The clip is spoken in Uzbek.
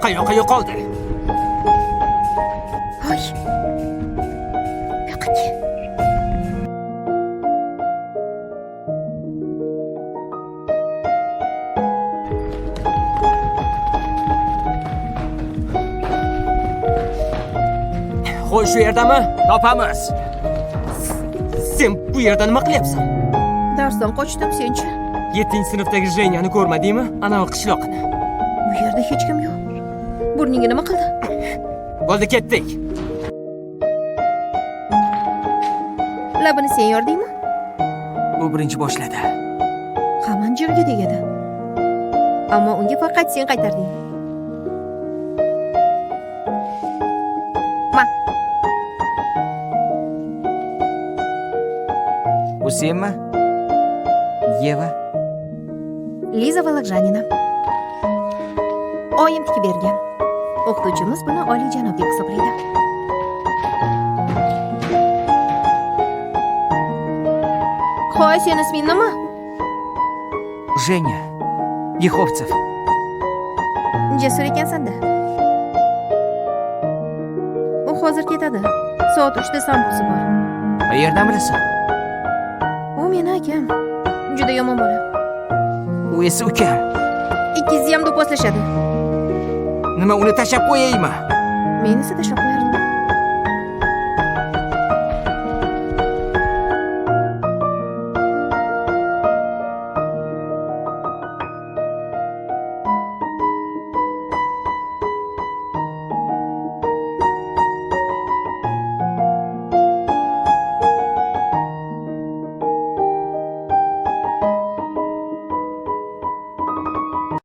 Qayoqqa yo'qoldi? Hoy. Yo'qotdi. Qo'y shu yerdami? Topamiz. Sen bu yerda nima qilyapsan? Darsdan qochdim, senchi? 7-sinfdagi Jenyani ko'rmadingmi? Anavi qishloqni. Bu yerda hech kim yo'q. Burningga nima qildi? Bo'ldi, ketdik. Labini sen yordingmi? U birinchi boshladi. Hamon jirga tegadi. Ammo unga faqat sen qaytarding. Ma, Bu senmi? Yeva? Liza Volokjanina. Oyim tikib bergan. O'qituvchimiz buni oliyjanob deb hisoblaydi. Hoy, sen isming nima? Женя. Yexovtsev. Jasur ekansan-da. U hozir ketadi. Soat 3da sambusi bor. Qayerdan bilasan? U meni akam. Juda yomon bola. U esa ukam. Ikkingizni ham do'pposlashadi. Nima uni tashlab qo'yaymi? Men esa tashlab qo'yardim.